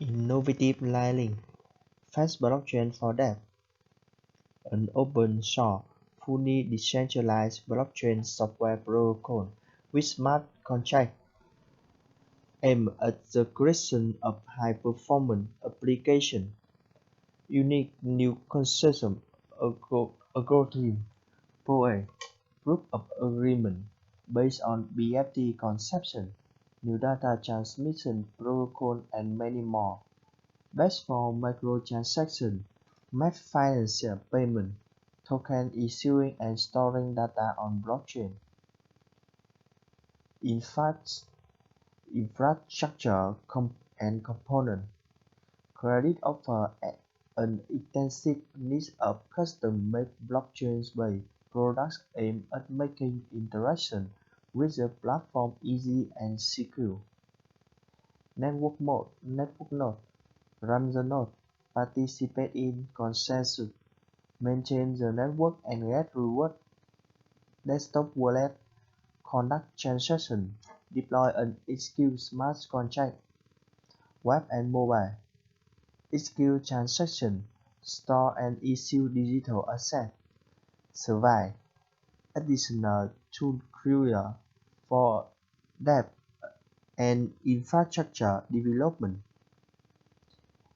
Innovative Layering Fast Blockchain for Dapps, an open-source, fully decentralized blockchain software protocol with smart contracts aimed at the creation of high-performance applications. Unique new consortium algorithm POA Proof of Agreement based on BFT conception, new data transmission protocol and many more. Best for microtransaction, mass financial payment, token issuing and storing data on blockchain. Infrastructure and component. Credit offer an extensive list of custom-made blockchain-based products aimed at making interaction with the platform easy and secure. Network node. Run the node. Participate in consensus. Maintain the network and get reward. Desktop wallet. Conduct transaction. Deploy and execute smart contract. Web and mobile. Execute transaction. Store and issue digital assets. Survive. Additional tool crucial for depth and infrastructure development.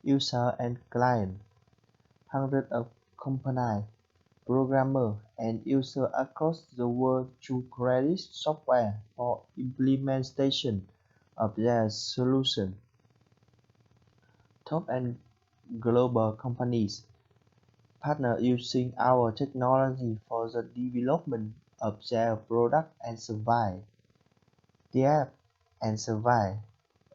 User and client. Hundreds of companies, programmers, and users across the world choose credit software for implementation of their solution. Top and global companies partner using our technology for the development of their product and survive. Dapps and survive.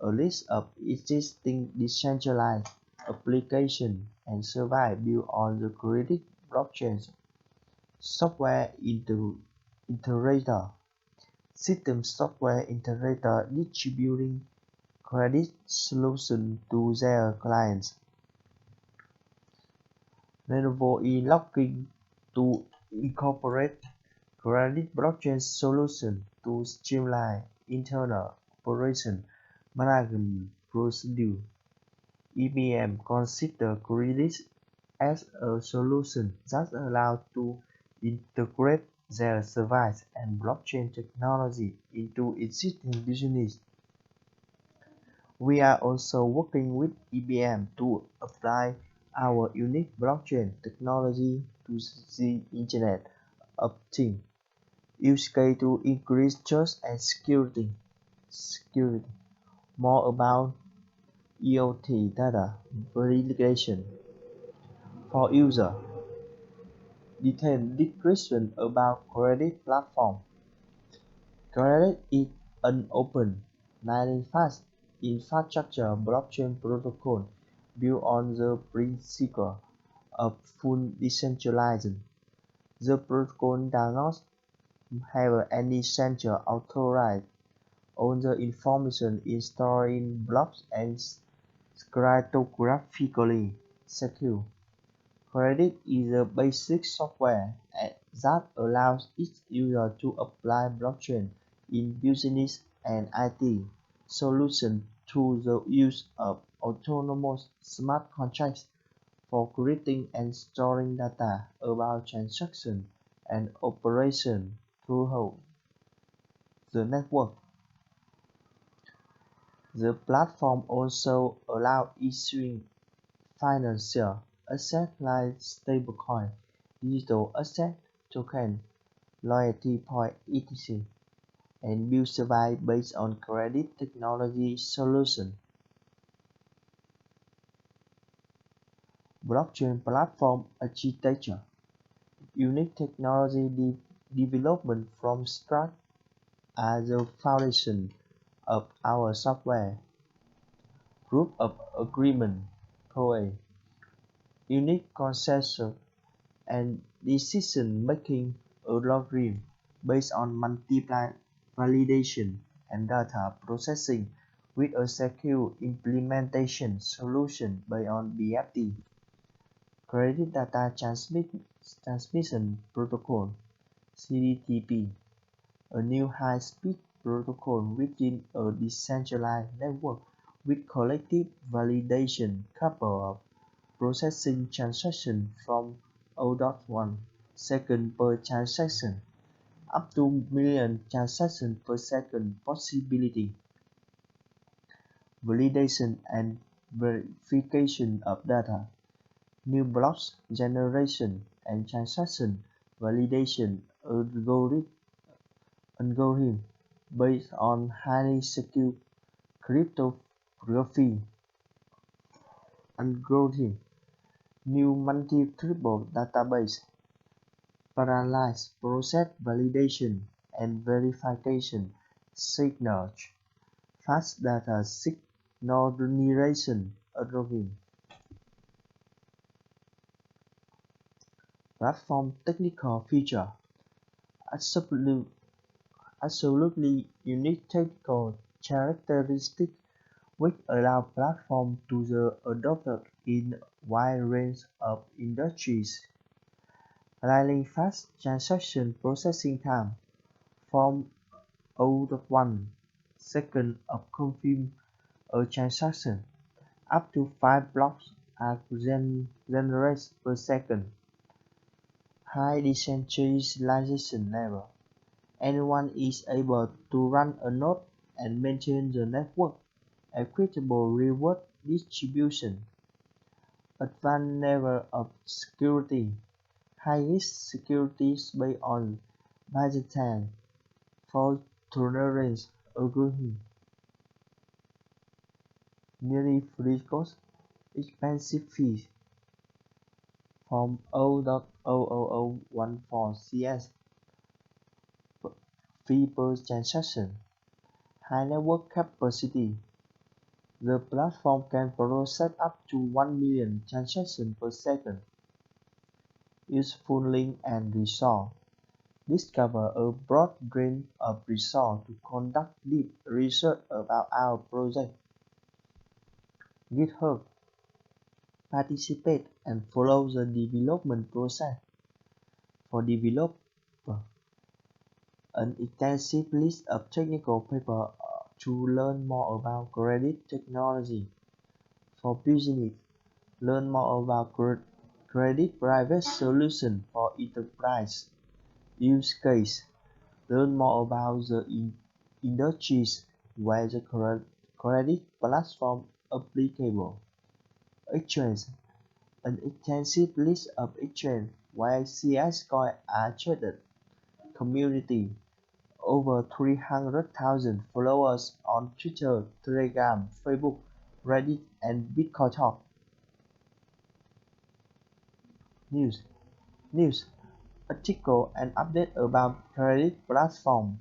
A list of existing decentralized applications and survive built on the credit blockchain. Software integrator. System software integrator distributing credit solutions to their clients. Lenovo is looking to incorporate credit blockchain solutions to streamline internal operation management procedure. IBM considers credit as a solution that allows to integrate their service and blockchain technology into existing business. We are also working with IBM to apply our unique blockchain technology to the Internet of Things use case to increase trust and security. More about IoT data verification for user. Detailed description about credit platform. Credit is an open, lightning fast infrastructure blockchain protocol built on the principle of full decentralization. The protocol does not have any central authority on the information is stored in blocks and cryptographically secure. Credit is a basic software that allows each user to apply blockchain in business and IT solutions through the use of autonomous smart contracts for creating and storing data about transactions and operations throughout the network. The platform also allows issuing financial assets like stablecoin, digital asset, token, loyalty point, etc., and build service based on credit technology solutions. Blockchain platform architecture. Unique technology development from scratch as the foundation of our software. Proof of Agreement POA. Unique consensus and decision-making algorithm based on multiple validation and data processing with a secure implementation solution based on BFT. Credit Data Transmission Protocol (CDTP), a new high-speed protocol within a decentralized network with collective validation capable of processing transactions from 0.1 second per transaction up to million transactions per second possibility. Validation and verification of data. New blocks generation and transaction validation algorithm based on highly secure cryptography algorithm. New multi-triple database parallels process validation and verification signals. Fast data signorization algorithm. Platform technical feature. Absolutely, absolutely unique technical characteristic which allow platform to be adopted in a wide range of industries. Lightning fast transaction processing time from 0.1 second of confirm a transaction up to 5 blocks are generated per second. High decentralization level. Anyone is able to run a node and maintain the network. Equitable reward distribution. Advanced level of security. High-risk securities based on Byzantine fault-tolerance algorithm. Nearly free cost, expensive fees from 0.00014 CS fee per transaction. High network capacity. The platform can process up to 1 million transactions per second. Useful link and resource. Discover a broad range of resources to conduct deep research about our project. GitHub. Participate and follow the development process. For developers, an extensive list of technical papers to learn more about credit technology. For business, learn more about credit private solutions for enterprise use case. Learn more about the industries where the credit platform applicable. Exchange. An extensive list of exchanges where CS coins are traded. Community. Over 300,000 followers on Twitter, Telegram, Facebook, Reddit, and Bitcoin Talk. News. Article and update about credit platform.